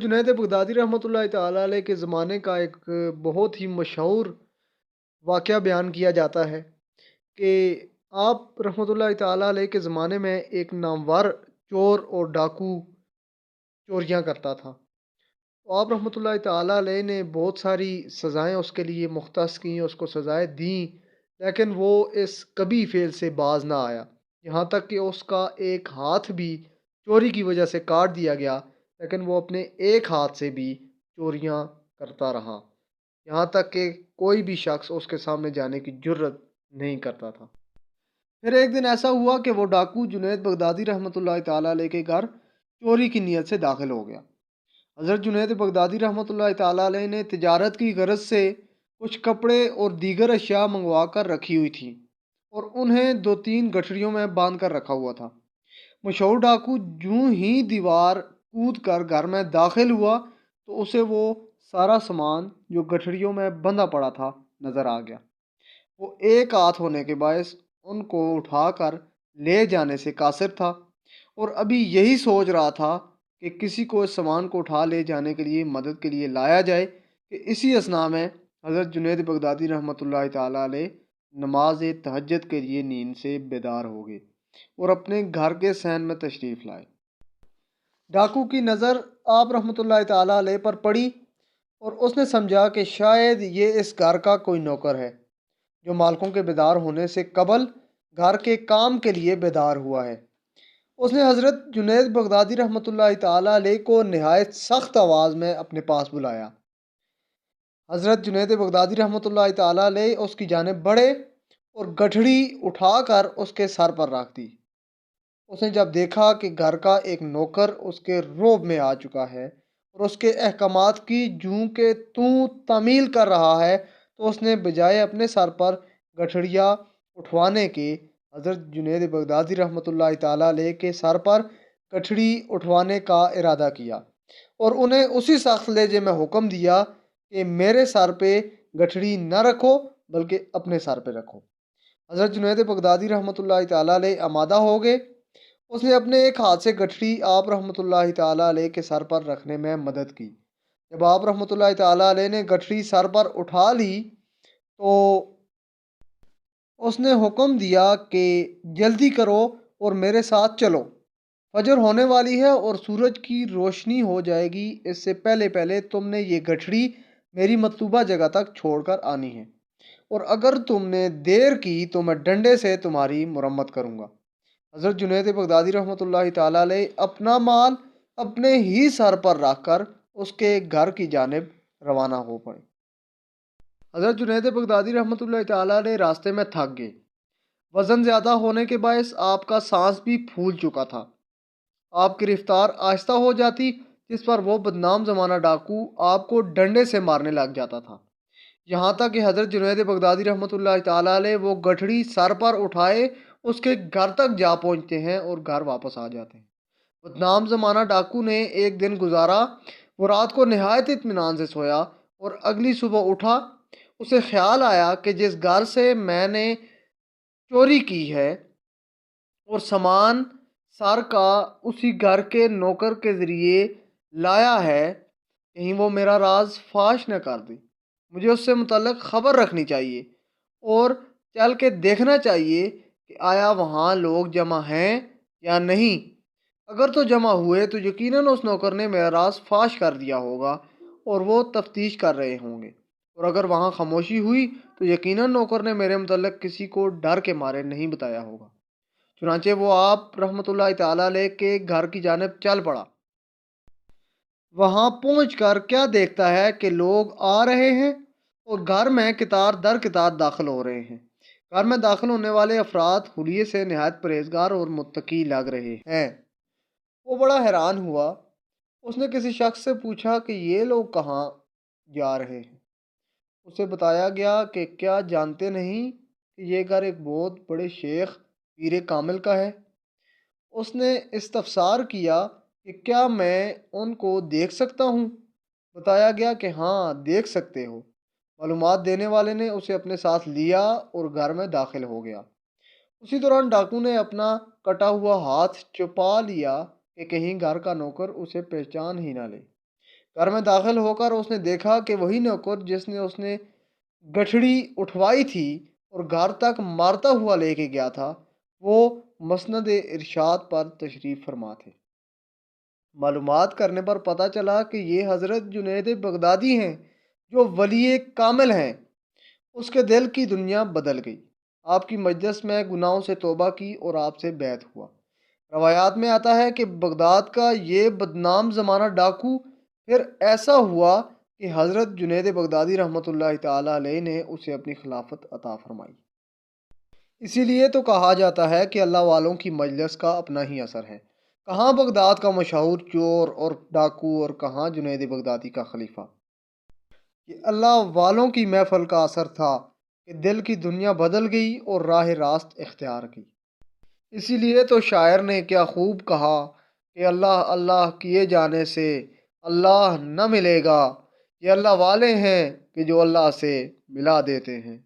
Junaid Baghdadi रहमतुल्लाहि ताला अलैह के ज़माने का एक बहुत ही मशहूर वाक़या बयान किया जाता है कि आप रहमतुल्लाहि ताला अलैह के ज़माने में एक नामवर चोर और डाकू चोरियाँ करता था। तो आप रहमतुल्लाहि ताला अलैह ने बहुत सारी सज़ाएँ उसके लिए मुख्तस की, उसको सज़ाएँ दीं, लेकिन वो इस कबी फ़ेल से बाज़ ना आया। यहाँ तक कि उसका एक हाथ भी चोरी की वजह से काट दिया गया, लेकिन वो अपने एक हाथ से भी चोरियाँ करता रहा। यहाँ तक कि कोई भी शख्स उसके सामने जाने की जुर्रत नहीं करता था। फिर एक दिन ऐसा हुआ कि वो डाकू जुनैद बगदादी रहमतुल्लाहि ताला अलैह के घर चोरी की नीयत से दाखिल हो गया। हज़रत जुनैद बगदादी रहमतुल्लाहि ताला अलैह ने तिजारत की गरज से कुछ कपड़े और दीगर अशिया मंगवा कर रखी हुई थी और उन्हें दो तीन गठरियों में बांध कर रखा हुआ था। मशहूर डाकू यूं ही दीवार कूद कर घर में दाखिल हुआ तो उसे वो सारा सामान जो गठरियों में बंधा पड़ा था नजर आ गया। वो एक हाथ होने के बायस उनको उठाकर ले जाने से कासिर था और अभी यही सोच रहा था कि किसी को इस सामान को उठा ले जाने के लिए मदद के लिए लाया जाए कि इसी असना में हज़रत जुनैद बगदादी रहमतुल्लाहि ताला अलैह नमाज तहज्जुद के लिए नींद से बेदार हो गए और अपने घर के सहन में तशरीफ़ लाए। डाकू की नज़र आप रहमतुल्लाहि ताला अलैह पर पड़ी और उसने समझा कि शायद ये इस घर का कोई नौकर है जो मालकों के बेदार होने से कबल घर के काम के लिए बेदार हुआ है। उसने हज़रत जुनैद बगदादी रहमतुल्लाहि ताला अलैह को नहायत सख्त आवाज़ में अपने पास बुलाया। हज़रत जुनैद बगदादी रहमतुल्लाहि ताला अलैह उसकी जानिब बढ़े और गठड़ी उठाकर उसके सर पर रख दी। उसने जब देखा कि घर का एक नौकर उसके रोब में आ चुका है और उसके अहकामात की जूं के तू तामील कर रहा है, तो उसने बजाय अपने सर पर गठड़िया उठवाने के हज़रत जुनैद बगदादी रहमतुल्लाहि ताला अलैह के सर पर गठड़ी उठवाने का इरादा किया और उन्हें उसी सख्त लहजे में हुक्म दिया कि मेरे सर पे गठड़ी न रखो बल्कि अपने सर पे रखो। हज़रत जुनैद बगदादी रहमतुल्लाहि ताला अलैह आमादा हो गए। उसने अपने एक हाथ से गठरी आप रहमतुल्लाहि ताला अलैह के सर पर रखने में मदद की। जब आप रहमतुल्लाहि ताला अलैह ने गठरी सर पर उठा ली तो उसने हुक्म दिया कि जल्दी करो और मेरे साथ चलो, फजर होने वाली है और सूरज की रोशनी हो जाएगी, इससे पहले पहले तुमने ये गठरी मेरी मतलूबा जगह तक छोड़कर आनी है और अगर तुमने देर की तो मैं डंडे से तुम्हारी मुरम्मत करूँगा। हज़रत जुनैद बगदादी रहमतुल्लाहि ताला अलैह अपना माल अपने ही सर पर रखकर उसके घर की जानिब रवाना हो पड़े। हज़रत जुनैद बगदादी रहमतुल्लाहि ताला अलैह रास्ते में थक गए। वज़न ज़्यादा होने के बायस आपका सांस भी फूल चुका था। आपकी रफ्तार आहिस्ता हो जाती, जिस पर वो बदनाम ज़माना डाकू आपको डंडे से मारने लग जाता था। यहाँ तक कि हज़रत जुनैद बगदादी रहमतुल्लाहि ताला अलैह वो गठड़ी सर पर उठाए उसके घर तक जा पहुँचते हैं और घर वापस आ जाते हैं। बदनाम ज़माना डाकू ने एक दिन गुजारा। वो रात को नहायत इत्मीनान से सोया और अगली सुबह उठा। उसे ख्याल आया कि जिस घर से मैंने चोरी की है और सामान सर का उसी घर के नौकर के ज़रिए लाया है, कहीं वो मेरा राज फाश न कर दे। मुझे उससे मुतल्लक ख़बर रखनी चाहिए और चल के देखना चाहिए कि आया वहाँ लोग जमा हैं या नहीं। अगर तो जमा हुए तो यकीनन उस नौकर ने मेरा राज फाश कर दिया होगा और वो तफ्तीश कर रहे होंगे, और अगर वहाँ खामोशी हुई तो यकीनन नौकर ने मेरे मुतल्लक किसी को डर के मारे नहीं बताया होगा। चुनांचे वो आप रहमतुल्लाहि ताला अलैह के घर की जानिब चल पड़ा। वहां पहुंचकर क्या देखता है कि लोग आ रहे हैं और घर में कितार दर कितार दाखिल हो रहे हैं। घर में दाखिल होने वाले अफराद हुलिये से नहायत परहेजगार और मुत्तकी लग रहे हैं। वो बड़ा हैरान हुआ। उसने किसी शख्स से पूछा कि ये लोग कहाँ जा रहे हैं। उसे बताया गया कि क्या जानते नहीं कि ये घर एक बहुत बड़े शेख पीर कामिल का है। उसने इस्तफसार किया कि क्या मैं उनको देख सकता हूँ। बताया गया कि हाँ, देख सकते हो। मालूमात देने वाले ने उसे अपने साथ लिया और घर में दाखिल हो गया। उसी दौरान डाकू ने अपना कटा हुआ हाथ छुपा लिया कि कहीं घर का नौकर उसे पहचान ही ना ले। گھر میں داخل ہو کر اس نے دیکھا کہ وہی نوکر جس نے اس نے گٹھڑی اٹھوائی تھی اور گھر تک مارتا ہوا لے کے گیا تھا، وہ مسند ارشاد پر تشریف فرما تھے۔ معلومات کرنے پر پتہ چلا کہ یہ حضرت جنید بغدادی ہیں جو ولی کامل ہیں۔ اس کے دل کی دنیا بدل گئی، آپ کی مجلس میں گناہوں سے توبہ کی اور آپ سے بیعت ہوا۔ روایات میں آتا ہے کہ بغداد کا یہ بدنام زمانہ ڈاکو پھر ایسا ہوا کہ حضرت جنید بغدادی رحمۃ اللہ تعالیٰ علیہ نے اسے اپنی خلافت عطا فرمائی۔ اسی لیے تو کہا جاتا ہے کہ اللہ والوں کی مجلس کا اپنا ہی اثر ہے۔ کہاں بغداد کا مشہور چور اور ڈاکو اور کہاں جنید بغدادی کا خلیفہ۔ یہ اللہ والوں کی محفل کا اثر تھا کہ دل کی دنیا بدل گئی اور راہ راست اختیار کی۔ اسی لیے تو شاعر نے کیا خوب کہا کہ اللہ اللہ کیے جانے سے اللہ نہ ملے گا، یہ اللہ والے ہیں کہ جو اللہ سے ملا دیتے ہیں۔